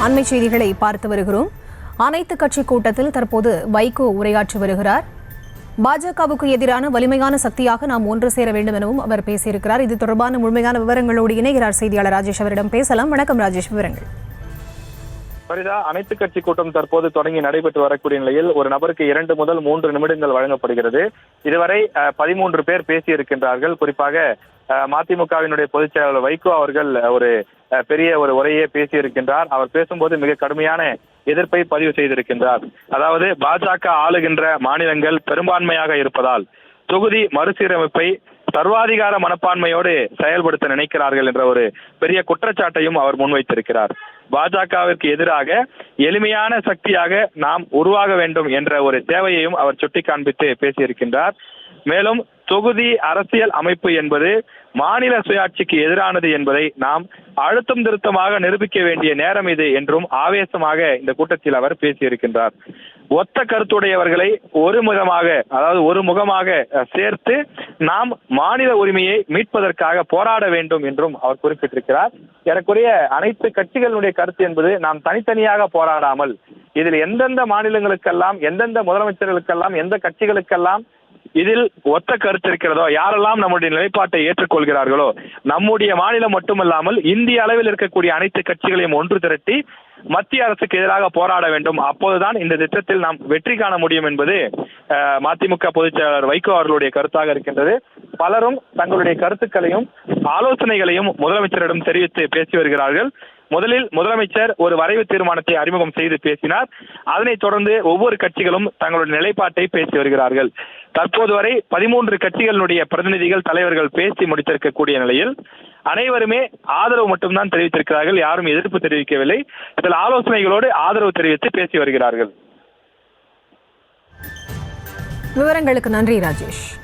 அண்மை செய்திகளை பார்த்து வருகிறோம். அனைத்து கட்சி கூட்டத்தில் தற்போது வைகோ உரையாற்றி வருகிறார். பாஜகவுக்கு எதிரான வலிமையான சக்தியாக நாம் ஒன்று சேர வேண்டும் எனவும் அவர் பேசியிருக்கிறார். இது தொடர்பான முழுமையான விவரங்களோடு இணைகிறார் செய்தியாளர் ராஜேஷ். அவரிடம் பேசலாம். வணக்கம் ராஜேஷ், விவரங்கள். அனைத்து கட்சி கூட்டம் தற்போது தொடங்கி நடைபெற்று வரக்கூடிய நிலையில் ஒரு நபருக்கு 2 முதல் 3 நிமிடங்கள் வழங்கப்படுகிறது. இதுவரை 13 பேர் பேசியிருக்கின்றார்கள். குறிப்பாக மதிமுகவினுடைய பொதுச் செயலாளர் வைகோ அவர்கள் ஒரு பெரிய ஒரு உரையே பேசியிருக்கின்றார். அவர் பேசும்போது மிக கடுமையான எதிர்ப்பை பதிவு செய்திருக்கின்றார். அதாவது பாஜக ஆளுகின்ற மாநிலங்கள் பெரும்பான்மையாக இருப்பதால் தொகுதி மறுசீரமைப்பை சர்வாதிகார மனப்பான்மையோடு செயல்படுத்த நினைக்கிறார்கள் என்ற ஒரு பெரிய குற்றச்சாட்டையும் அவர் முன்வைத்திருக்கிறார். பாஜகவிற்கு எதிராக எளிமையான சக்தியாக நாம் உருவாக வேண்டும் என்ற ஒரு தேவையையும் அவர் சுட்டி காண்பித்து பேசியிருக்கின்றார். மேலும் தொகுதி அரசியல் அமைப்பு என்பது மாநில சுயாட்சிக்கு எதிரானது என்பதை நாம் அழுத்தம் திருத்தமாக நிரூபிக்க வேண்டிய நேரம் இது என்றும் ஆவேசமாக இந்த கூட்டத்தில் அவர் பேசியிருக்கின்றார். ஒத்த கருத்துடையவர்களை ஒரு முகமாக சேர்த்து நாம் மாநில உரிமையை மீட்பதற்காக போராட வேண்டும் என்றும் அவர் குறிப்பிட்டிருக்கிறார். ஏறக்குறைய அனைத்து கட்சிகளுடைய கருத்து என்பது நாம் தனித்தனியாக போராடாமல் இதில் எந்தெந்த மாநிலங்களுக்கெல்லாம், எந்தெந்த முதலமைச்சர்களுக்கெல்லாம், எந்த கட்சிகளுக்கெல்லாம் இதில் ஒத்த கருத்து இருக்கிறதோ, யாரெல்லாம் நம்முடைய நிலைப்பாட்டை ஏற்றுக்கொள்கிறார்களோ, நம்முடைய மாநிலம் மட்டுமல்லாமல் இந்திய அளவில் இருக்கக்கூடிய அனைத்து கட்சிகளையும் ஒன்று திரட்டி மத்திய அரசுக்கு எதிராக போராட வேண்டும். அப்போதுதான் இந்த திட்டத்தில் நாம் வெற்றி காண முடியும் என்பது மதிமுக பொதுச் செயலாளர் வைகோ அவர்களுடைய கருத்தாக இருக்கின்றது. பலரும் தங்களுடைய கருத்துக்களையும் ஆலோசனைகளையும் முதலமைச்சரிடம் தெரிவித்து பேசி வருகிறார்கள். முதலில் முதலமைச்சர் ஒரு வரைவு தீர்மானத்தை அறிமுகம் செய்து பேசினார். அதனைத் தொடர்ந்து ஒவ்வொரு கட்சிகளும் தங்களுடைய நிலைப்பாட்டை பேசி வருகிறார்கள். தற்போது வரை 13 கட்சிகளுடைய பிரதிநிதிகள், தலைவர்கள் பேசி முடித்திருக்கக்கூடிய நிலையில் அனைவருமே ஆதரவு மட்டும்தான் தெரிவித்திருக்கிறார்கள். யாரும் எதிர்ப்பு தெரிவிக்கவில்லை. சில ஆலோசனைகளோடு ஆதரவு தெரிவித்து பேசி வருகிறார்கள். விவரங்களுக்கு நன்றி ராஜேஷ்.